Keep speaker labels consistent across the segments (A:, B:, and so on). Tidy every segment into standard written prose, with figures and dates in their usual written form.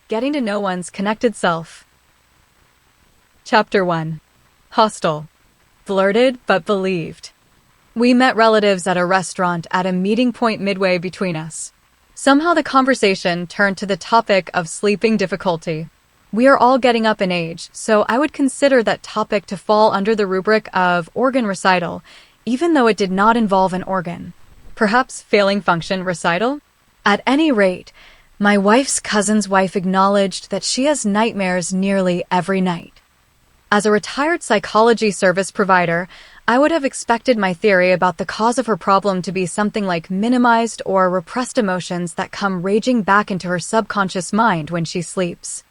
A: Getting to know one's connected self. Chapter 1. Hostile. Flirted but believed. We met relatives at a restaurant at a meeting point midway between us. Somehow the conversation turned to the topic of sleeping difficulty. We are all getting up in age, so I would consider that topic to fall under the rubric of organ recital, even though it did not involve an organ. Perhaps failing function recital? At any rate, my wife's cousin's wife acknowledged that she has nightmares nearly every night. As a retired psychology service provider, I would have expected my theory about the cause of her problem to be something like minimized or repressed emotions that come raging back into her subconscious mind when she sleeps.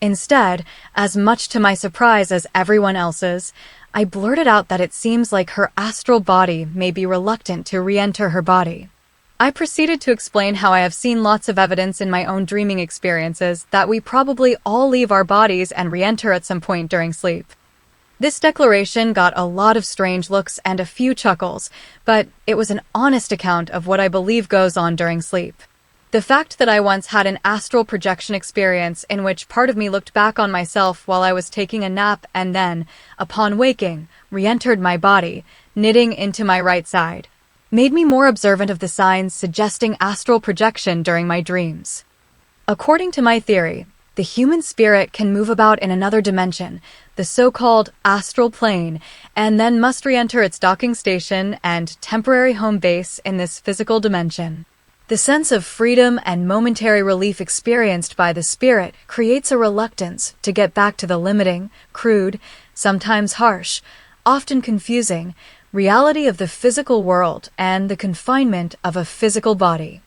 A: Instead, as much to my surprise as everyone else's, I blurted out that it seems like her astral body may be reluctant to re-enter her body. I proceeded to explain how I have seen lots of evidence in my own dreaming experiences that we probably all leave our bodies and re-enter at some point during sleep. This declaration got a lot of strange looks and a few chuckles, but it was an honest account of what I believe goes on during sleep. The fact that I once had an astral projection experience in which part of me looked back on myself while I was taking a nap and then, upon waking, re-entered my body, knitting into my right side, made me more observant of the signs suggesting astral projection during my dreams. According to my theory, the human spirit can move about in another dimension, the so-called astral plane, and then must re-enter its docking station and temporary home base in this physical dimension. The sense of freedom and momentary relief experienced by the spirit creates a reluctance to get back to the limiting, crude, sometimes harsh, often confusing, reality of the physical world and the confinement of a physical body.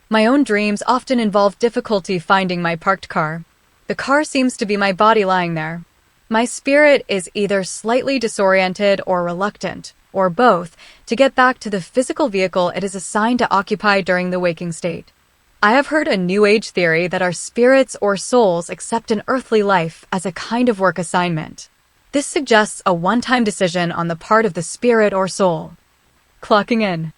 A: My own dreams often involve difficulty finding my parked car. The car seems to be my body lying there. My spirit is either slightly disoriented or reluctant, or both, to get back to the physical vehicle it is assigned to occupy during the waking state. I have heard a New Age theory that our spirits or souls accept an earthly life as a kind of work assignment. This suggests a one-time decision on the part of the spirit or soul. Clocking in.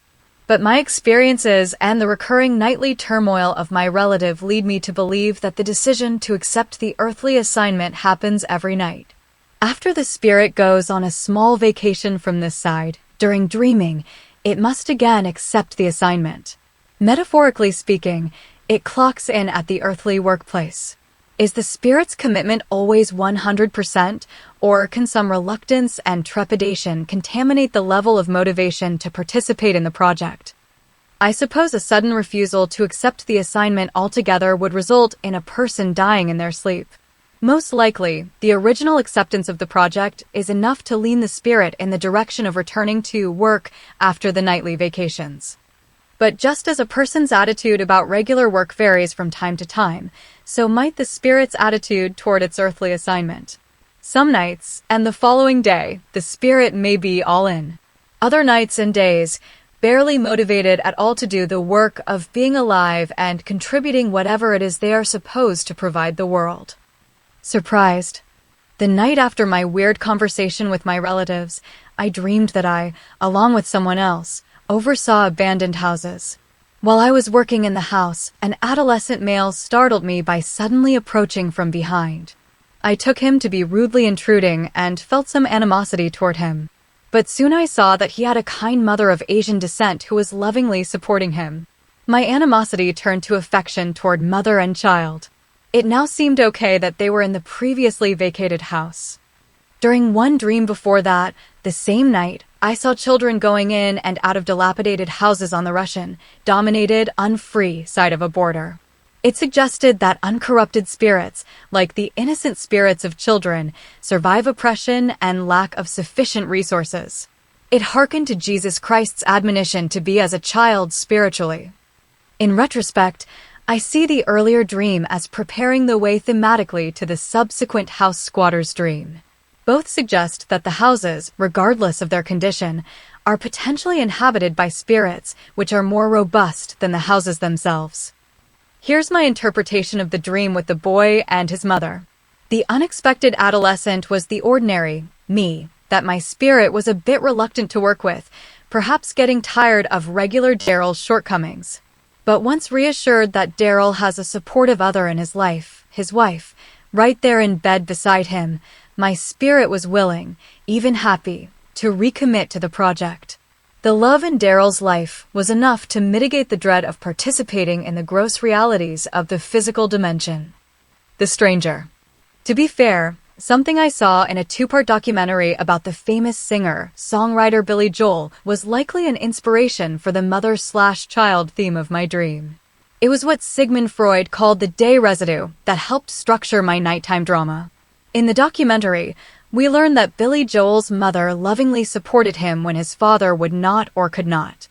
A: But my experiences and the recurring nightly turmoil of my relative lead me to believe that the decision to accept the earthly assignment happens every night. After the spirit goes on a small vacation from this side, during dreaming, it must again accept the assignment. Metaphorically speaking, it clocks in at the earthly workplace. Is the spirit's commitment always 100%, or can some reluctance and trepidation contaminate the level of motivation to participate in the project? I suppose a sudden refusal to accept the assignment altogether would result in a person dying in their sleep. Most likely, the original acceptance of the project is enough to lean the spirit in the direction of returning to work after the nightly vacations. But just as a person's attitude about regular work varies from time to time, so might the spirit's attitude toward its earthly assignment. Some nights, and the following day, the spirit may be all in. Other nights and days, barely motivated at all to do the work of being alive and contributing whatever it is they are supposed to provide the world. Surprised. The night after my weird conversation with my relatives, I dreamed that I, along with someone else, oversaw abandoned houses. While I was working in the house, an adolescent male startled me by suddenly approaching from behind. I took him to be rudely intruding and felt some animosity toward him. But soon I saw that he had a kind mother of Asian descent who was lovingly supporting him. My animosity turned to affection toward mother and child. It now seemed okay that they were in the previously vacated house. During one dream before that, the same night, I saw children going in and out of dilapidated houses on the Russian, dominated, unfree side of a border. It suggested that uncorrupted spirits, like the innocent spirits of children, survive oppression and lack of sufficient resources. It hearkened to Jesus Christ's admonition to be as a child spiritually. In retrospect, I see the earlier dream as preparing the way thematically to the subsequent house squatter's dream. Both suggest that the houses, regardless of their condition, are potentially inhabited by spirits which are more robust than the houses themselves. Here's my interpretation of the dream with the boy and his mother. The unexpected adolescent was the ordinary, me, that my spirit was a bit reluctant to work with, perhaps getting tired of regular Daryl's shortcomings. But once reassured that Daryl has a supportive other in his life, his wife, right there in bed beside him, my spirit was willing, even happy, to recommit to the project. The love in Daryl's life was enough to mitigate the dread of participating in the gross realities of the physical dimension. The Stranger. To be fair, something I saw in a two-part documentary about the famous singer-songwriter Billy Joel was likely an inspiration for the mother-slash-child theme of my dream. It was what Sigmund Freud called the day residue that helped structure my nighttime drama. In the documentary, we learn that Billy Joel's mother lovingly supported him when his father would not or could not.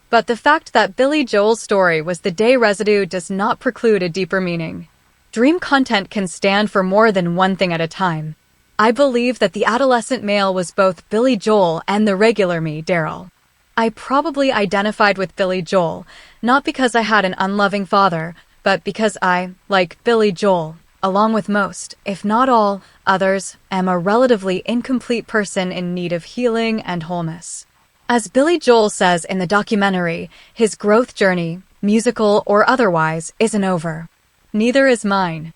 A: But the fact that Billy Joel's story was the day residue does not preclude a deeper meaning. Dream content can stand for more than one thing at a time. I believe that the adolescent male was both Billy Joel and the regular me, Daryl. I probably identified with Billy Joel, not because I had an unloving father, but because I, like Billy Joel, along with most, if not all, others, am a relatively incomplete person in need of healing and wholeness. As Billy Joel says in the documentary, his growth journey, musical or otherwise, isn't over. Neither is mine.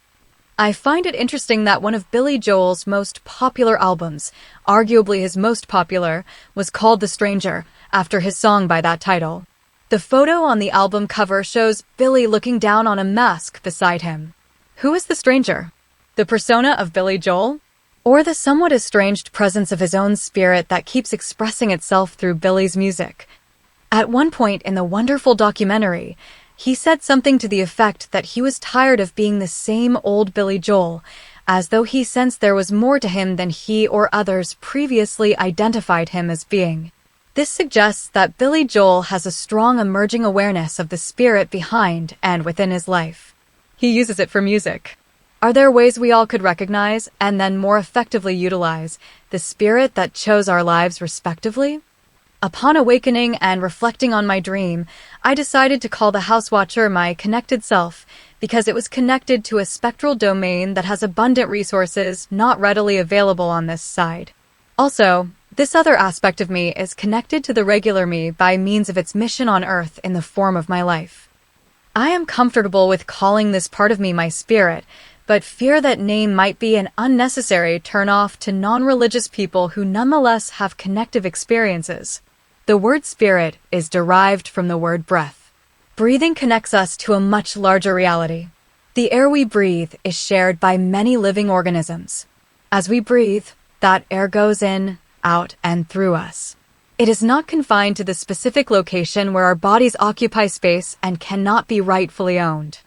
A: I find it interesting that one of Billy Joel's most popular albums, arguably his most popular, was called The Stranger, after his song by that title. The photo on the album cover shows Billy looking down on a mask beside him. Who is the stranger? The persona of Billy Joel? Or the somewhat estranged presence of his own spirit that keeps expressing itself through Billy's music? At one point in the wonderful documentary, he said something to the effect that he was tired of being the same old Billy Joel, as though he sensed there was more to him than he or others previously identified him as being. This suggests that Billy Joel has a strong emerging awareness of the spirit behind and within his life. He uses it for music. Are there ways we all could recognize, and then more effectively utilize, the spirit that chose our lives respectively? Upon awakening and reflecting on my dream, I decided to call the House Watcher my connected self, because it was connected to a spectral domain that has abundant resources not readily available on this side. Also, this other aspect of me is connected to the regular me by means of its mission on Earth in the form of my life. I am comfortable with calling this part of me my spirit, but fear that name might be an unnecessary turn-off to non-religious people who nonetheless have connective experiences. The word spirit is derived from the word breath. Breathing connects us to a much larger reality. The air we breathe is shared by many living organisms. As we breathe, that air goes in, out, and through us. It is not confined to the specific location where our bodies occupy space and cannot be rightfully owned.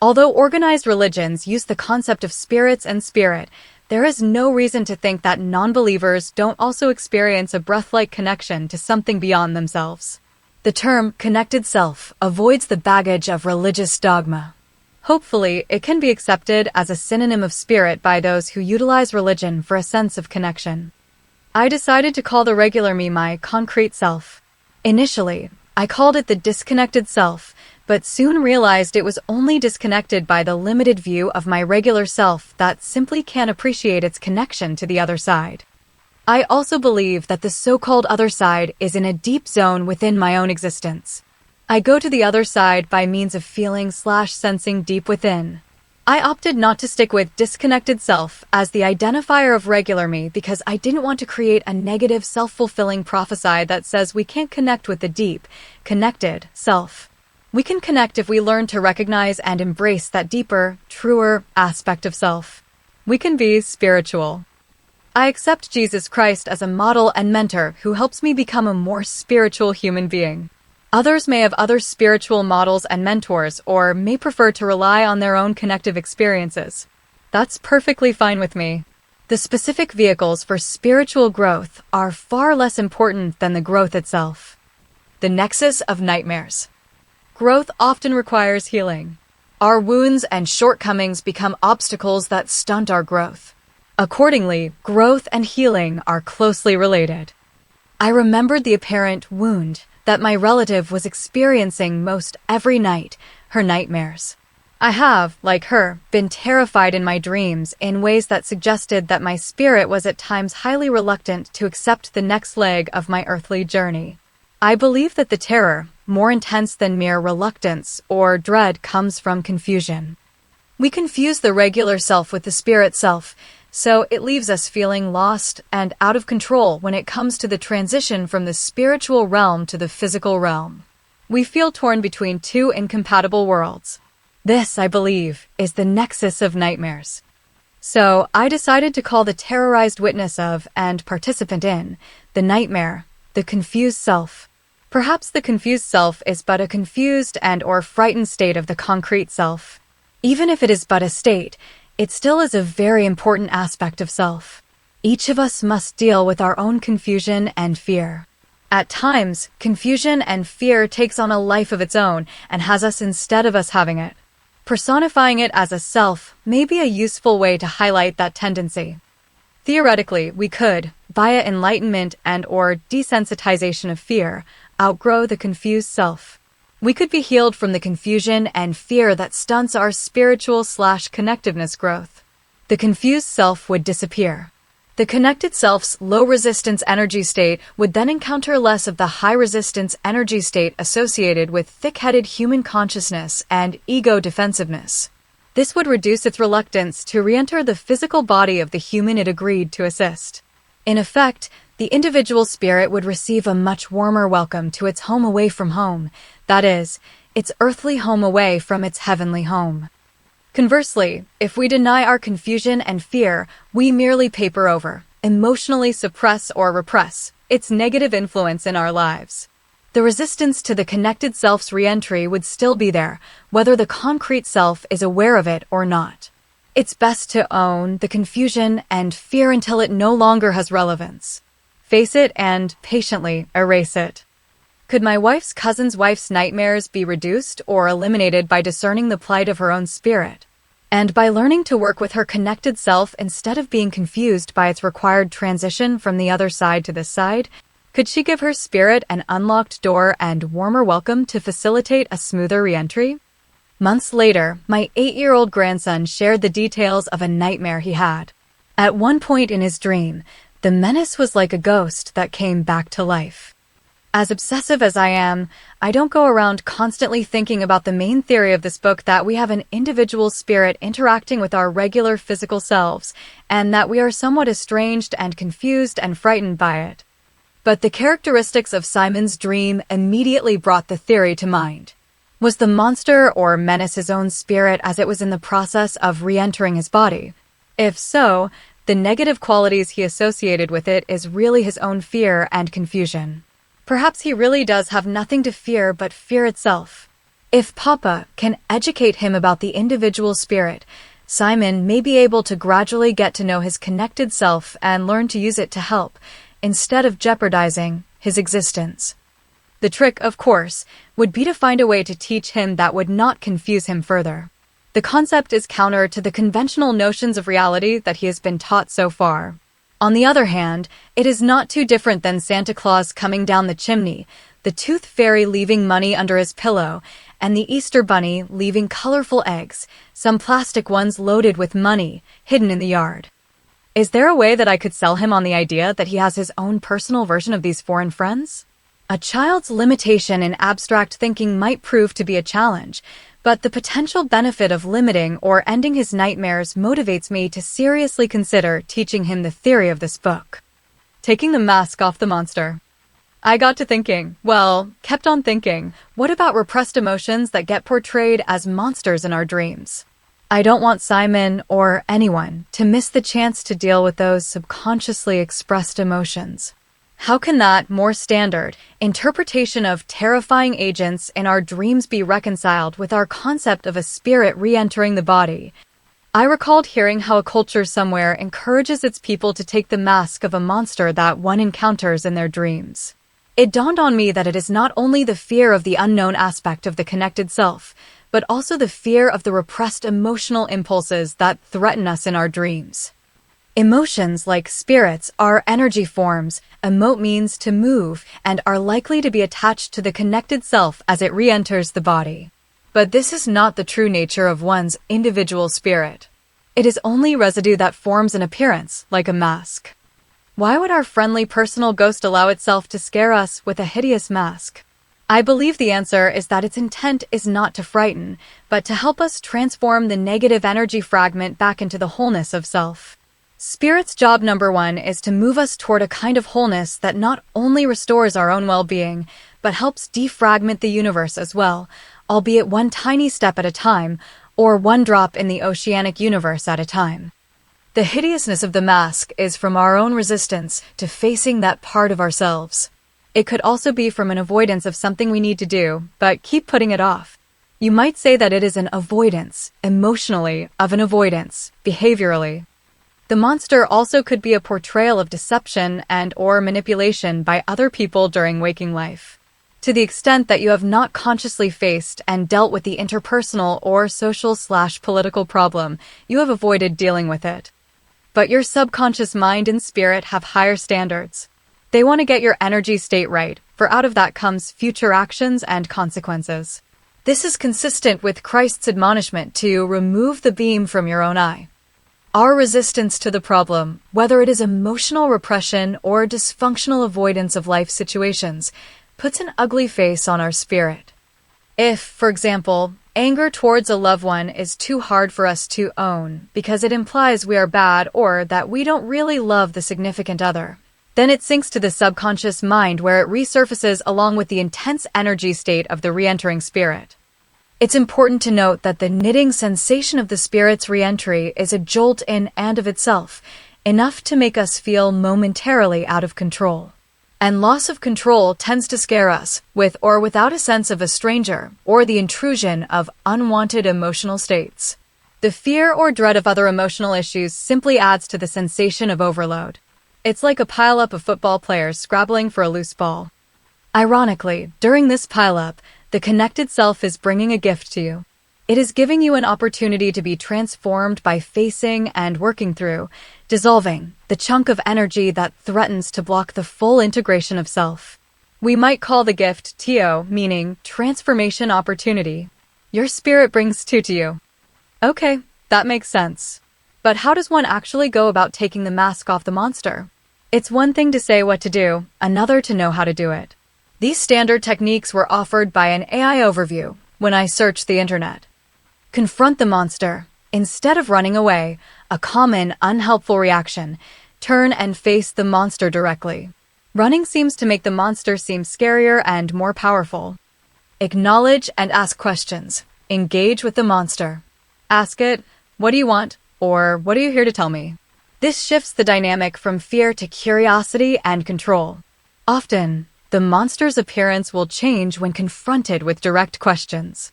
A: Although organized religions use the concept of spirits and spirit, there is no reason to think that non-believers don't also experience a breath-like connection to something beyond themselves. The term connected self avoids the baggage of religious dogma. Hopefully, it can be accepted as a synonym of spirit by those who utilize religion for a sense of connection. I decided to call the regular me my concrete self. Initially, I called it the disconnected self, but soon realized it was only disconnected by the limited view of my regular self that simply can't appreciate its connection to the other side. I also believe that the so-called other side is in a deep zone within my own existence. I go to the other side by means of feeling/sensing deep within. I opted not to stick with disconnected self as the identifier of regular me because I didn't want to create a negative self-fulfilling prophecy that says we can't connect with the deep, connected self. We can connect if we learn to recognize and embrace that deeper, truer aspect of self. We can be spiritual. I accept Jesus Christ as a model and mentor who helps me become a more spiritual human being. Others may have other spiritual models and mentors or may prefer to rely on their own connective experiences. That's perfectly fine with me. The specific vehicles for spiritual growth are far less important than the growth itself. The nexus of nightmares. Growth often requires healing. Our wounds and shortcomings become obstacles that stunt our growth. Accordingly, growth and healing are closely related. I remembered the apparent wound that my relative was experiencing most every night, her nightmares. I have, like her, been terrified in my dreams in ways that suggested that my spirit was at times highly reluctant to accept the next leg of my earthly journey. I believe that the terror, more intense than mere reluctance or dread, comes from confusion. We confuse the regular self with the spirit self, so it leaves us feeling lost and out of control when it comes to the transition from the spiritual realm to the physical realm. We feel torn between two incompatible worlds. This, I believe, is the nexus of nightmares. So I decided to call the terrorized witness of and participant in the nightmare the confused self. Perhaps the confused self is but a confused and/or frightened state of the concrete self. Even if it is but a state, it still is a very important aspect of self. Each of us must deal with our own confusion and fear. At times, confusion and fear takes on a life of its own and has us instead of us having it. Personifying it as a self may be a useful way to highlight that tendency. Theoretically, we could, via enlightenment and/or desensitization of fear, outgrow the confused self. We could be healed from the confusion and fear that stunts our spiritual/connectiveness growth. The confused self would disappear. The connected self's low-resistance energy state would then encounter less of the high-resistance energy state associated with thick-headed human consciousness and ego defensiveness. This would reduce its reluctance to re-enter the physical body of the human it agreed to assist. In effect, the individual spirit would receive a much warmer welcome to its home away from home, that is, its earthly home away from its heavenly home. Conversely, if we deny our confusion and fear, we merely paper over, emotionally suppress or repress its negative influence in our lives. The resistance to the connected self's re-entry would still be there, whether the concrete self is aware of it or not. It's best to own the confusion and fear until it no longer has relevance. Face it and patiently erase it. Could my wife's cousin's wife's nightmares be reduced or eliminated by discerning the plight of her own spirit? And by learning to work with her connected self instead of being confused by its required transition from the other side to this side? Could she give her spirit an unlocked door and warmer welcome to facilitate a smoother re-entry? Months later, my 8-year-old grandson shared the details of a nightmare he had. At one point in his dream, the menace was like a ghost that came back to life. As obsessive as I am, I don't go around constantly thinking about the main theory of this book, that we have an individual spirit interacting with our regular physical selves, and that we are somewhat estranged and confused and frightened by it. But the characteristics of Simon's dream immediately brought the theory to mind. Was the monster or menace his own spirit as it was in the process of re-entering his body? If so, the negative qualities he associated with it is really his own fear and confusion. Perhaps he really does have nothing to fear but fear itself. If Papa can educate him about the individual spirit, Simon may be able to gradually get to know his connected self and learn to use it to help, instead of jeopardizing his existence. The trick, of course, would be to find a way to teach him that would not confuse him further. The concept is counter to the conventional notions of reality that he has been taught so far. On the other hand, it is not too different than Santa Claus coming down the chimney, the Tooth Fairy leaving money under his pillow, and the Easter Bunny leaving colorful eggs, some plastic ones loaded with money, hidden in the yard. Is there a way that I could sell him on the idea that he has his own personal version of these foreign friends? A child's limitation in abstract thinking might prove to be a challenge, but the potential benefit of limiting or ending his nightmares motivates me to seriously consider teaching him the theory of this book. Taking the mask off the monster. I got to thinking, kept on thinking, what about repressed emotions that get portrayed as monsters in our dreams? I don't want Simon or anyone to miss the chance to deal with those subconsciously expressed emotions. How can that more standard interpretation of terrifying agents in our dreams be reconciled with our concept of a spirit re-entering the body? I recalled hearing how a culture somewhere encourages its people to take the mask of a monster that one encounters in their dreams. It dawned on me that it is not only the fear of the unknown aspect of the connected self, but also the fear of the repressed emotional impulses that threaten us in our dreams. Emotions, like spirits, are energy forms, emote means to move, and are likely to be attached to the connected self as it re-enters the body. But this is not the true nature of one's individual spirit. It is only residue that forms an appearance, like a mask. Why would our friendly personal ghost allow itself to scare us with a hideous mask? I believe the answer is that its intent is not to frighten, but to help us transform the negative energy fragment back into the wholeness of self. Spirit's job number one is to move us toward a kind of wholeness that not only restores our own well-being, but helps defragment the universe as well, albeit one tiny step at a time, or one drop in the oceanic universe at a time. The hideousness of the mask is from our own resistance to facing that part of ourselves. It could also be from an avoidance of something we need to do, but keep putting it off. You might say that it is an avoidance, emotionally, of an avoidance, behaviorally. The monster also could be a portrayal of deception and/or manipulation by other people during waking life. To the extent that you have not consciously faced and dealt with the interpersonal or social/political problem, you have avoided dealing with it. But your subconscious mind and spirit have higher standards. They want to get your energy state right, for out of that comes future actions and consequences. This is consistent with Christ's admonishment to remove the beam from your own eye. Our resistance to the problem, whether it is emotional repression or dysfunctional avoidance of life situations, puts an ugly face on our spirit. If, for example, anger towards a loved one is too hard for us to own because it implies we are bad or that we don't really love the significant other, then it sinks to the subconscious mind where it resurfaces along with the intense energy state of the re-entering spirit. It's important to note that the knitting sensation of the spirit's re-entry is a jolt in and of itself, enough to make us feel momentarily out of control. And loss of control tends to scare us, with or without a sense of a stranger, or the intrusion of unwanted emotional states. The fear or dread of other emotional issues simply adds to the sensation of overload. It's like a pile-up of football players scrabbling for a loose ball. Ironically, during this pile-up, the connected self is bringing a gift to you. It is giving you an opportunity to be transformed by facing and working through, dissolving, the chunk of energy that threatens to block the full integration of self. We might call the gift Tio, meaning transformation opportunity. Your spirit brings two to you. Okay, that makes sense. But how does one actually go about taking the mask off the monster? It's one thing to say what to do, another to know how to do it. These standard techniques were offered by an AI overview when I searched the internet. Confront the monster. Instead of running away, a common, unhelpful reaction, turn and face the monster directly. Running seems to make the monster seem scarier and more powerful. Acknowledge and ask questions. Engage with the monster. Ask it, "What do you want?" or "What are you here to tell me?" This shifts the dynamic from fear to curiosity and control. Often, the monster's appearance will change when confronted with direct questions.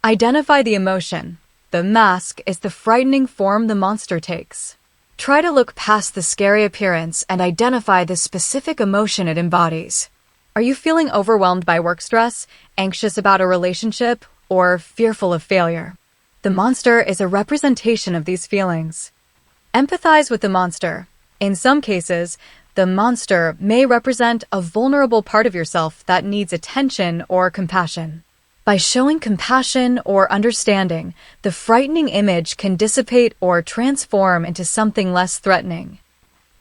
A: Identify the emotion. The mask is the frightening form the monster takes. Try to look past the scary appearance and identify the specific emotion it embodies. Are you feeling overwhelmed by work stress, anxious about a relationship, or fearful of failure? The monster is a representation of these feelings. Empathize with the monster. In some cases, the monster may represent a vulnerable part of yourself that needs attention or compassion. By showing compassion or understanding, the frightening image can dissipate or transform into something less threatening.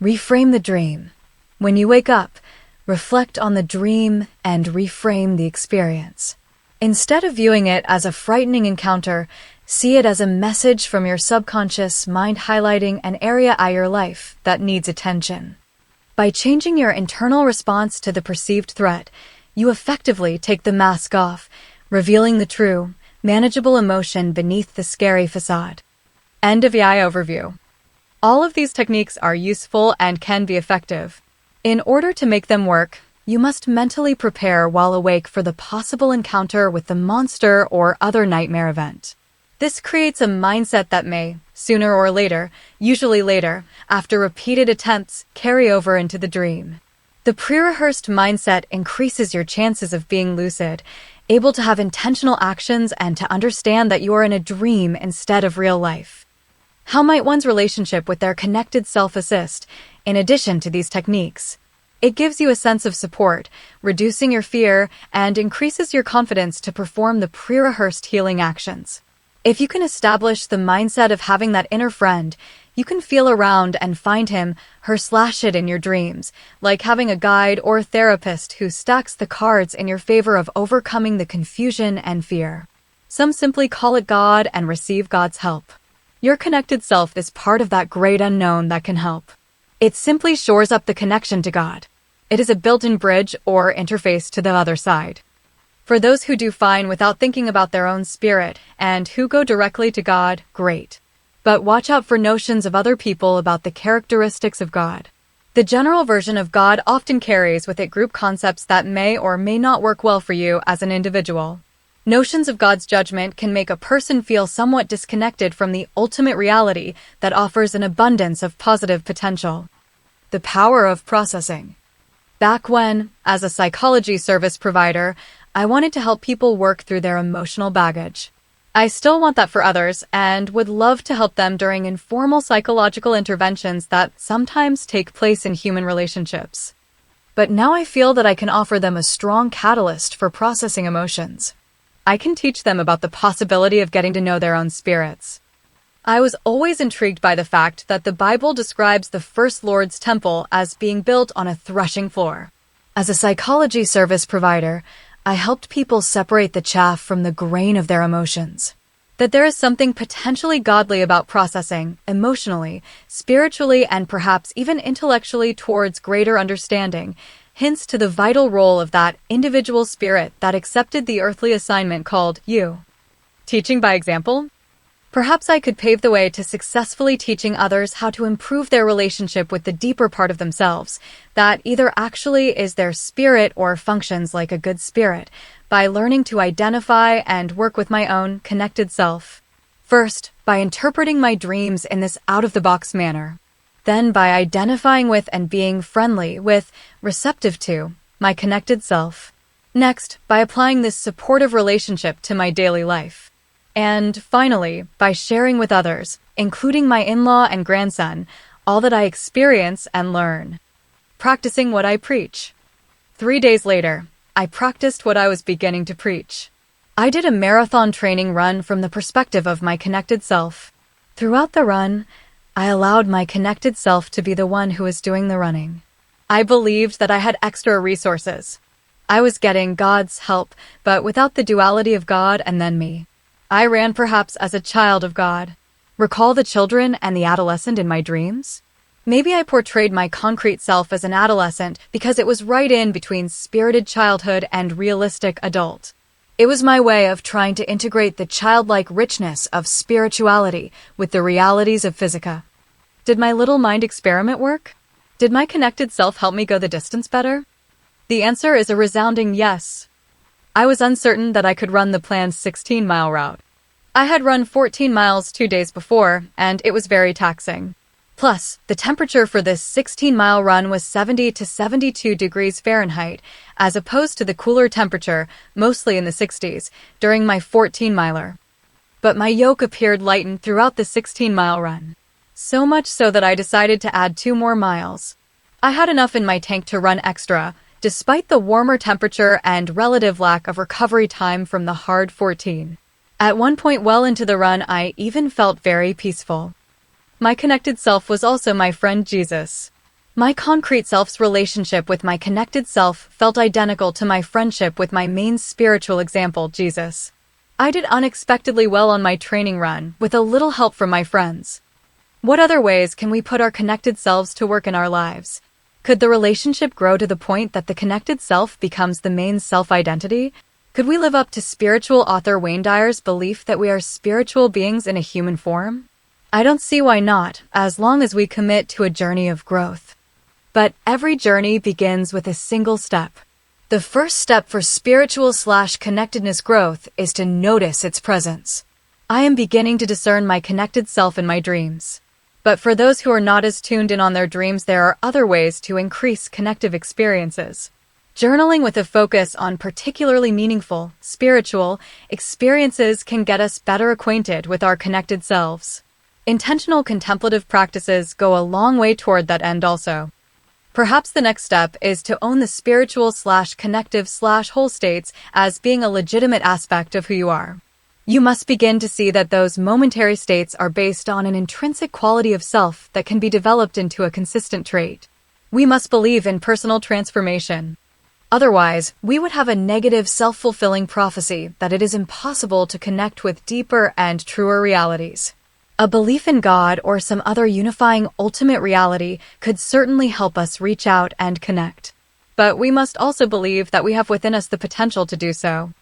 A: Reframe the dream. When you wake up, reflect on the dream and reframe the experience. Instead of viewing it as a frightening encounter, see it as a message from your subconscious mind highlighting an area of your life that needs attention. By changing your internal response to the perceived threat, you effectively take the mask off, revealing the true, manageable emotion beneath the scary facade. End of AI overview. All of these techniques are useful and can be effective. In order to make them work, you must mentally prepare while awake for the possible encounter with the monster or other nightmare event. This creates a mindset that may, sooner or later, usually later, after repeated attempts, carry over into the dream. The pre-rehearsed mindset increases your chances of being lucid, able to have intentional actions and to understand that you are in a dream instead of real life. How might one's relationship with their connected self assist, in addition to these techniques? It gives you a sense of support, reducing your fear, and increases your confidence to perform the pre-rehearsed healing actions. If you can establish the mindset of having that inner friend, You can feel around and find him, her/it in your dreams, like having a guide or therapist who stacks the cards in your favor of overcoming the confusion and fear. Some simply call it God and receive God's help. Your connected self is part of that great unknown that can help. It simply shores up the connection to God. It is a built-in bridge or interface to the other side. For those who do fine without thinking about their own spirit and who go directly to God, great. But watch out for notions of other people about the characteristics of God. The general version of God often carries with it group concepts that may or may not work well for you as an individual. Notions of God's judgment can make a person feel somewhat disconnected from the ultimate reality that offers an abundance of positive potential. The power of processing. Back when, as a psychology service provider, I wanted to help people work through their emotional baggage. I still want that for others and would love to help them during informal psychological interventions that sometimes take place in human relationships. But now I feel that I can offer them a strong catalyst for processing emotions. I can teach them about the possibility of getting to know their own spirits. I was always intrigued by the fact that the Bible describes the first Lord's temple as being built on a threshing floor. As a psychology service provider, I helped people separate the chaff from the grain of their emotions. That there is something potentially godly about processing, emotionally, spiritually, and perhaps even intellectually towards greater understanding, hints to the vital role of that individual spirit that accepted the earthly assignment called you. Teaching by example? Perhaps I could pave the way to successfully teaching others how to improve their relationship with the deeper part of themselves, that either actually is their spirit or functions like a good spirit, by learning to identify and work with my own connected self. First, by interpreting my dreams in this out-of-the-box manner. Then by identifying with and being friendly with, receptive to, my connected self. Next, by applying this supportive relationship to my daily life. And finally, by sharing with others, including my in-law and grandson, all that I experience and learn. Practicing what I preach. 3 days later, I practiced what I was beginning to preach. I did a marathon training run from the perspective of my connected self. Throughout the run, I allowed my connected self to be the one who was doing the running. I believed that I had extra resources. I was getting God's help, but without the duality of God and then me. I ran perhaps as a child of God. Recall the children and the adolescent in my dreams? Maybe I portrayed my concrete self as an adolescent because it was right in between spirited childhood and realistic adult. It was my way of trying to integrate the childlike richness of spirituality with the realities of physica. Did my little mind experiment work? Did my connected self help me go the distance better? The answer is a resounding yes. I was uncertain that I could run the planned 16-mile route. I had run 14 miles 2 days before, and it was very taxing. Plus, the temperature for this 16-mile run was 70 to 72 degrees Fahrenheit, as opposed to the cooler temperature, mostly in the 60s, during my 14-miler. But my yoke appeared lightened throughout the 16-mile run. So much so that I decided to add 2 more miles. I had enough in my tank to run extra, despite the warmer temperature and relative lack of recovery time from the hard 14. At one point well into the run, I even felt very peaceful. My connected self was also my friend Jesus. My concrete self's relationship with my connected self felt identical to my friendship with my main spiritual example, Jesus. I did unexpectedly well on my training run, with a little help from my friends. What other ways can we put our connected selves to work in our lives? Could the relationship grow to the point that the connected self becomes the main self-identity? Could we live up to spiritual author Wayne Dyer's belief that we are spiritual beings in a human form? I don't see why not, as long as we commit to a journey of growth. But every journey begins with a single step. The first step for spiritual/connectedness growth is to notice its presence. I am beginning to discern my connected self in my dreams. But for those who are not as tuned in on their dreams, there are other ways to increase connective experiences. Journaling with a focus on particularly meaningful, spiritual experiences can get us better acquainted with our connected selves. Intentional contemplative practices go a long way toward that end also. Perhaps the next step is to own the spiritual/connective/whole states as being a legitimate aspect of who you are. You must begin to see that those momentary states are based on an intrinsic quality of self that can be developed into a consistent trait. We must believe in personal transformation. Otherwise, we would have a negative self-fulfilling prophecy that it is impossible to connect with deeper and truer realities. A belief in God or some other unifying ultimate reality could certainly help us reach out and connect. But we must also believe that we have within us the potential to do so.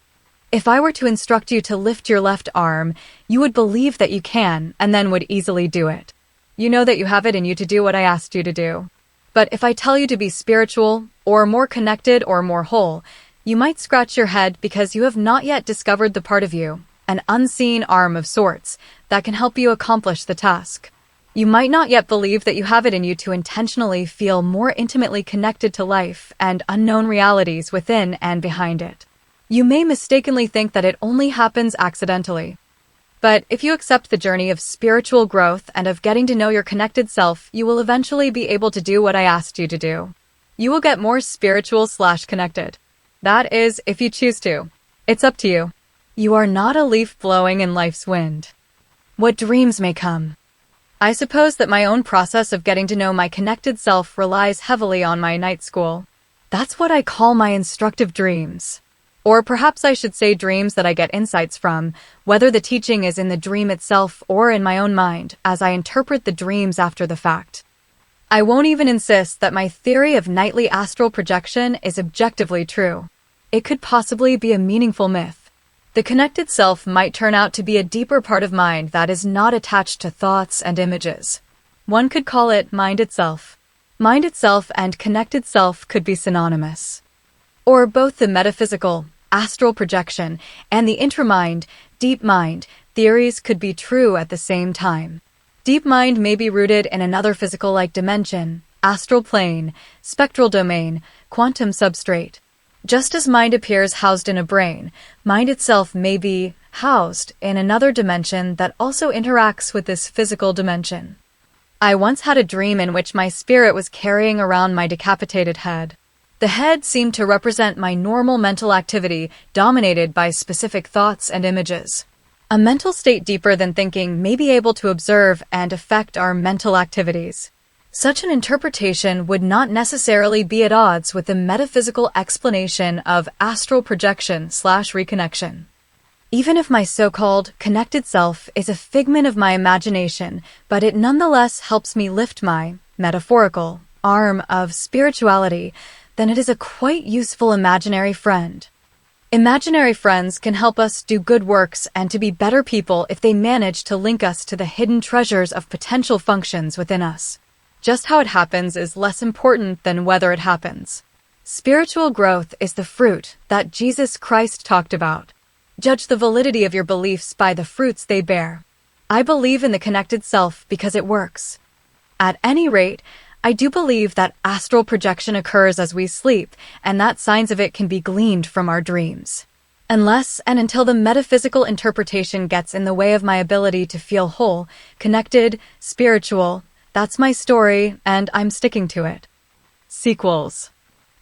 A: If I were to instruct you to lift your left arm, you would believe that you can and then would easily do it. You know that you have it in you to do what I asked you to do. But if I tell you to be spiritual, or more connected or more whole, you might scratch your head because you have not yet discovered the part of you, an unseen arm of sorts, that can help you accomplish the task. You might not yet believe that you have it in you to intentionally feel more intimately connected to life and unknown realities within and behind it. You may mistakenly think that it only happens accidentally. But if you accept the journey of spiritual growth and of getting to know your connected self, you will eventually be able to do what I asked you to do. You will get more spiritual/connected. That is, if you choose to. It's up to you. You are not a leaf blowing in life's wind. What dreams may come? I suppose that my own process of getting to know my connected self relies heavily on my night school. That's what I call my instructive dreams. Or perhaps I should say dreams that I get insights from, whether the teaching is in the dream itself or in my own mind, as I interpret the dreams after the fact. I won't even insist that my theory of nightly astral projection is objectively true. It could possibly be a meaningful myth. The connected self might turn out to be a deeper part of mind that is not attached to thoughts and images. One could call it mind itself. Mind itself and connected self could be synonymous. Or both the metaphysical, astral projection, and the intramind, deep mind, theories could be true at the same time. Deep mind may be rooted in another physical-like dimension, astral plane, spectral domain, quantum substrate. Just as mind appears housed in a brain, mind itself may be housed in another dimension that also interacts with this physical dimension. I once had a dream in which my spirit was carrying around my decapitated head. The head seemed to represent my normal mental activity, dominated by specific thoughts and images. A mental state deeper than thinking may be able to observe and affect our mental activities. Such an interpretation would not necessarily be at odds with the metaphysical explanation of astral projection/reconnection. Even if my so-called connected self is a figment of my imagination, but it nonetheless helps me lift my metaphorical arm of spirituality, then it is a quite useful imaginary friend. Imaginary friends can help us do good works and to be better people if they manage to link us to the hidden treasures of potential functions within us. Just how it happens is less important than whether it happens. Spiritual growth is the fruit that Jesus Christ talked about. Judge the validity of your beliefs by the fruits they bear. I believe in the connected self because it works. At any rate, I do believe that astral projection occurs as we sleep, and that signs of it can be gleaned from our dreams. Unless and until the metaphysical interpretation gets in the way of my ability to feel whole, connected, spiritual, that's my story, and I'm sticking to it. Sequels.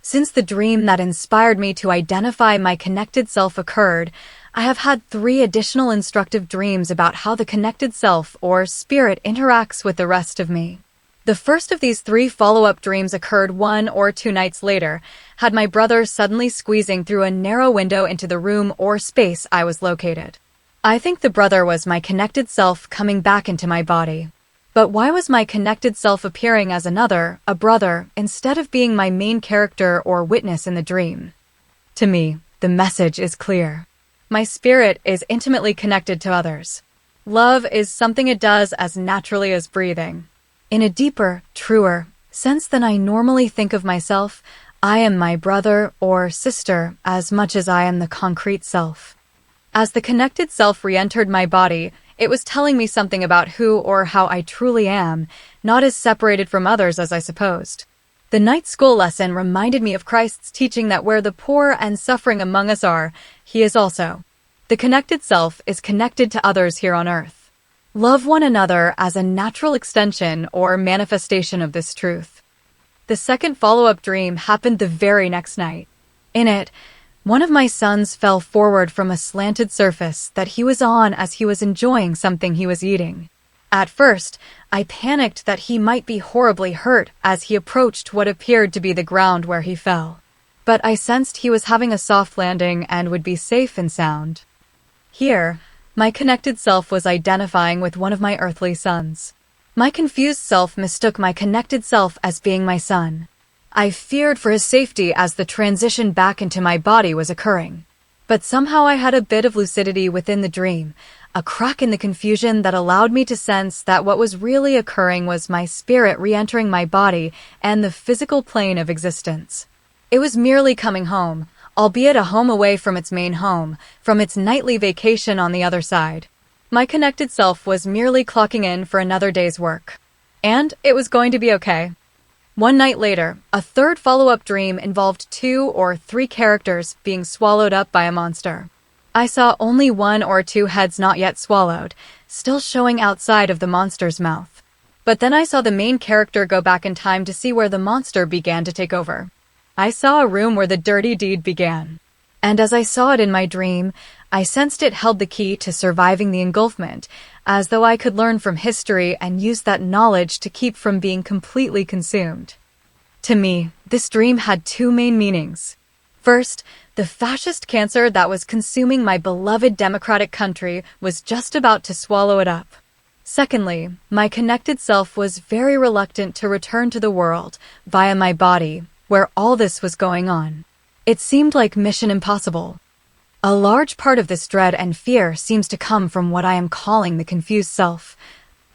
A: Since the dream that inspired me to identify my connected self occurred, I have had 3 additional instructive dreams about how the connected self or spirit interacts with the rest of me. The first of these 3 follow-up dreams occurred 1 or 2 nights later, had my brother suddenly squeezing through a narrow window into the room or space I was located. I think the brother was my connected self coming back into my body. But why was my connected self appearing as another, a brother, instead of being my main character or witness in the dream? To me, the message is clear. My spirit is intimately connected to others. Love is something it does as naturally as breathing. In a deeper, truer sense than I normally think of myself, I am my brother or sister as much as I am the concrete self. As the connected self re-entered my body, it was telling me something about who or how I truly am, not as separated from others as I supposed. The night school lesson reminded me of Christ's teaching that where the poor and suffering among us are, he is also. The connected self is connected to others here on earth. Love one another as a natural extension or manifestation of this truth. The second follow-up dream happened the very next night. In it, One of my sons fell forward from a slanted surface that he was on as he was enjoying something he was eating. At first, I panicked that he might be horribly hurt as he approached what appeared to be the ground where he fell. But I sensed he was having a soft landing and would be safe and sound. Here, my connected self was identifying with one of my earthly sons. My confused self mistook my connected self as being my son. I feared for his safety as the transition back into my body was occurring. But somehow I had a bit of lucidity within the dream, a crack in the confusion that allowed me to sense that what was really occurring was my spirit re-entering my body and the physical plane of existence. It was merely coming home, albeit a home away from its main home, from its nightly vacation on the other side. My connected self was merely clocking in for another day's work. And it was going to be okay. One night later, a third follow-up dream involved 2 or 3 characters being swallowed up by a monster. I saw only 1 or 2 heads not yet swallowed, still showing outside of the monster's mouth. But then I saw the main character go back in time to see where the monster began to take over. I saw a room where the dirty deed began. And as I saw it in my dream, I sensed it held the key to surviving the engulfment, as though I could learn from history and use that knowledge to keep from being completely consumed. To me, this dream had 2 main meanings. First, the fascist cancer that was consuming my beloved democratic country was just about to swallow it up. Secondly, my connected self was very reluctant to return to the world, via my body, where all this was going on. It seemed like mission impossible. A large part of this dread and fear seems to come from what I am calling the confused self,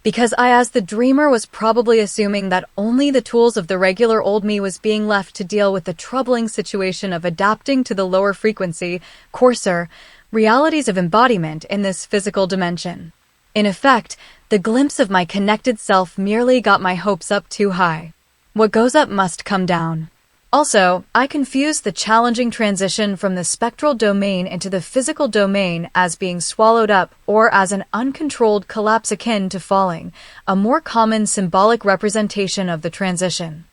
A: because I, as the dreamer, was probably assuming that only the tools of the regular old me was being left to deal with the troubling situation of adapting to the lower frequency, coarser, realities of embodiment in this physical dimension. In effect, the glimpse of my connected self merely got my hopes up too high. What goes up must come down. Also, I confused the challenging transition from the spectral domain into the physical domain as being swallowed up or as an uncontrolled collapse akin to falling, a more common symbolic representation of the transition.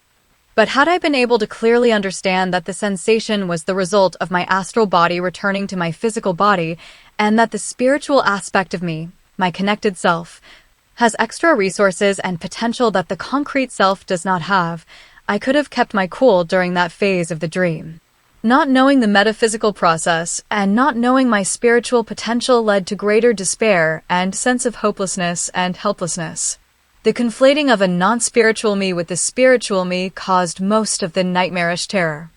A: But had I been able to clearly understand that the sensation was the result of my astral body returning to my physical body, and that the spiritual aspect of me, my connected self, has extra resources and potential that the concrete self does not have, I could have kept my cool during that phase of the dream. Not knowing the metaphysical process and not knowing my spiritual potential led to greater despair and sense of hopelessness and helplessness. The conflating of a non-spiritual me with the spiritual me caused most of the nightmarish terror.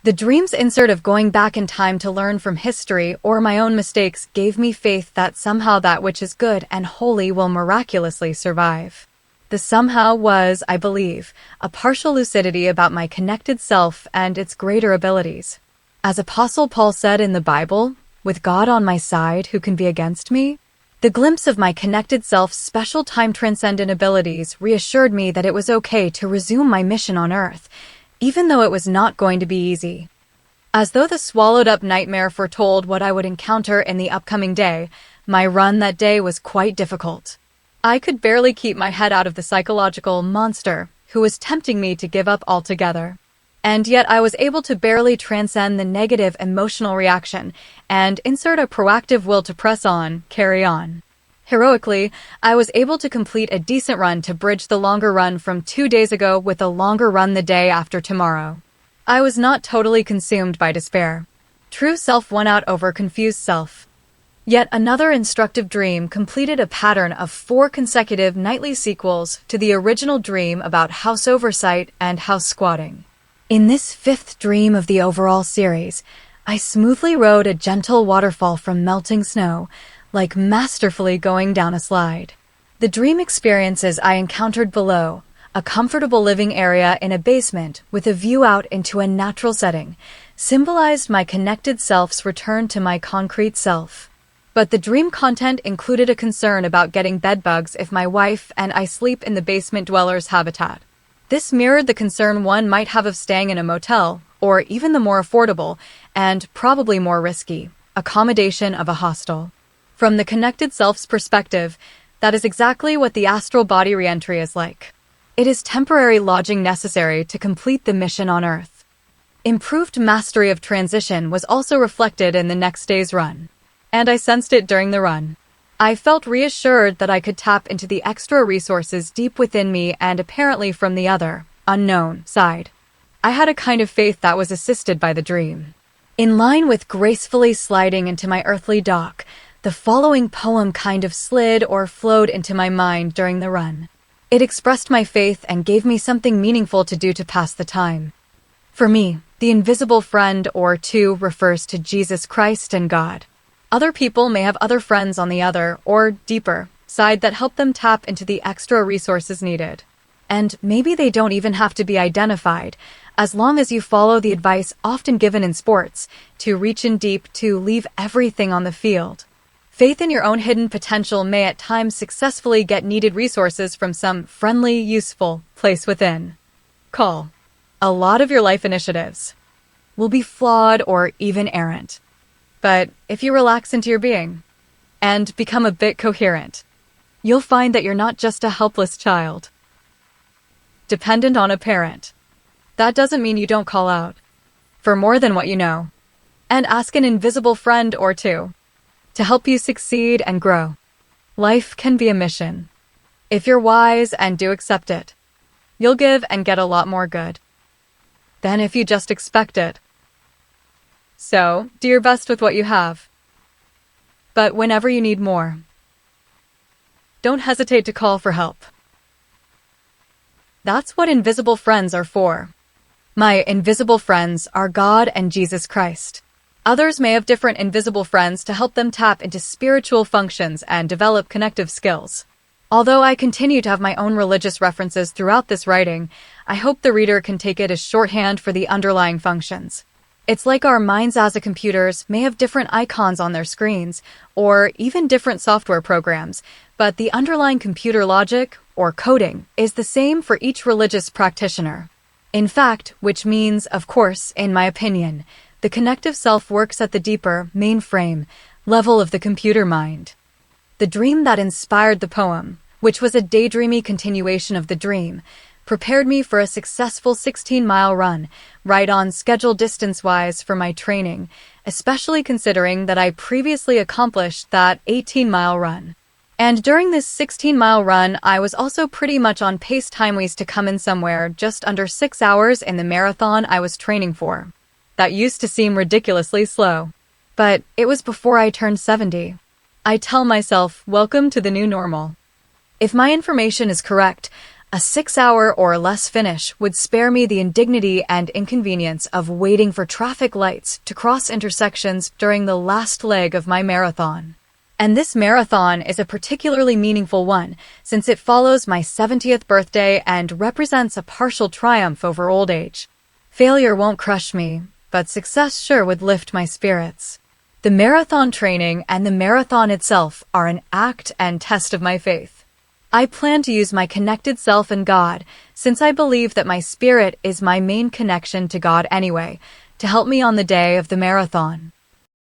A: The dream's insert of going back in time to learn from history or my own mistakes gave me faith that somehow that which is good and holy will miraculously survive. The somehow was, I believe, a partial lucidity about my connected self and its greater abilities. As Apostle Paul said in the Bible, "With God on my side, who can be against me?" The glimpse of my connected self's special time-transcendent abilities reassured me that it was okay to resume my mission on Earth, even though it was not going to be easy. As though the swallowed-up nightmare foretold what I would encounter in the upcoming day, my run that day was quite difficult. I could barely keep my head out of the psychological monster who was tempting me to give up altogether. And yet I was able to barely transcend the negative emotional reaction and insert a proactive will to press on, carry on. Heroically, I was able to complete a decent run to bridge the longer run from 2 days ago with a longer run the day after tomorrow. I was not totally consumed by despair. True self won out over confused self. Yet another instructive dream completed a pattern of 4 consecutive nightly sequels to the original dream about house oversight and house squatting. In this 5th dream of the overall series, I smoothly rode a gentle waterfall from melting snow, like masterfully going down a slide. The dream experiences I encountered below, a comfortable living area in a basement with a view out into a natural setting, symbolized my connected self's return to my concrete self. But the dream content included a concern about getting bedbugs if my wife and I sleep in the basement dweller's habitat. This mirrored the concern one might have of staying in a motel, or even the more affordable, and probably more risky, accommodation of a hostel. From the connected self's perspective, that is exactly what the astral body reentry is like. It is temporary lodging necessary to complete the mission on Earth. Improved mastery of transition was also reflected in the next day's run. And I sensed it during the run. I felt reassured that I could tap into the extra resources deep within me and apparently from the other, unknown, side. I had a kind of faith that was assisted by the dream. In line with gracefully sliding into my earthly dock, the following poem kind of slid or flowed into my mind during the run. It expressed my faith and gave me something meaningful to do to pass the time. For me, the invisible friend or two refers to Jesus Christ and God. Other people may have other friends on the other, or deeper, side that help them tap into the extra resources needed. And maybe they don't even have to be identified, as long as you follow the advice often given in sports, to reach in deep, to leave everything on the field. Faith in your own hidden potential may at times successfully get needed resources from some friendly, useful place within. Call. A lot of your life initiatives will be flawed or even errant. But if you relax into your being and become a bit coherent, you'll find that you're not just a helpless child, dependent on a parent. That doesn't mean you don't call out for more than what you know and ask an invisible friend or two to help you succeed and grow. Life can be a mission. If you're wise and do accept it, you'll give and get a lot more good than if you just expect it. So, do your best with what you have. But whenever you need more, don't hesitate to call for help. That's what invisible friends are for. My invisible friends are God and Jesus Christ. Others may have different invisible friends to help them tap into spiritual functions and develop connective skills. Although I continue to have my own religious references throughout this writing, I hope the reader can take it as shorthand for the underlying functions. It's like our minds as a computers may have different icons on their screens, or even different software programs, but the underlying computer logic, or coding, is the same for each religious practitioner. In fact, which means, of course, in my opinion, the connective self works at the deeper, mainframe, level of the computer mind. The dream that inspired the poem, which was a daydreamy continuation of the dream, prepared me for a successful 16-mile run, right on schedule distance-wise for my training, especially considering that I previously accomplished that 18-mile run. And during this 16-mile run, I was also pretty much on pace time-wise to come in somewhere just under 6 hours in the marathon I was training for. That used to seem ridiculously slow. But it was before I turned 70. I tell myself, welcome to the new normal. If my information is correct, a 6-hour or less finish would spare me the indignity and inconvenience of waiting for traffic lights to cross intersections during the last leg of my marathon. And this marathon is a particularly meaningful one, since it follows my 70th birthday and represents a partial triumph over old age. Failure won't crush me, but success sure would lift my spirits. The marathon training and the marathon itself are an act and test of my faith. I plan to use my connected self and God, since I believe that my spirit is my main connection to God anyway, to help me on the day of the marathon.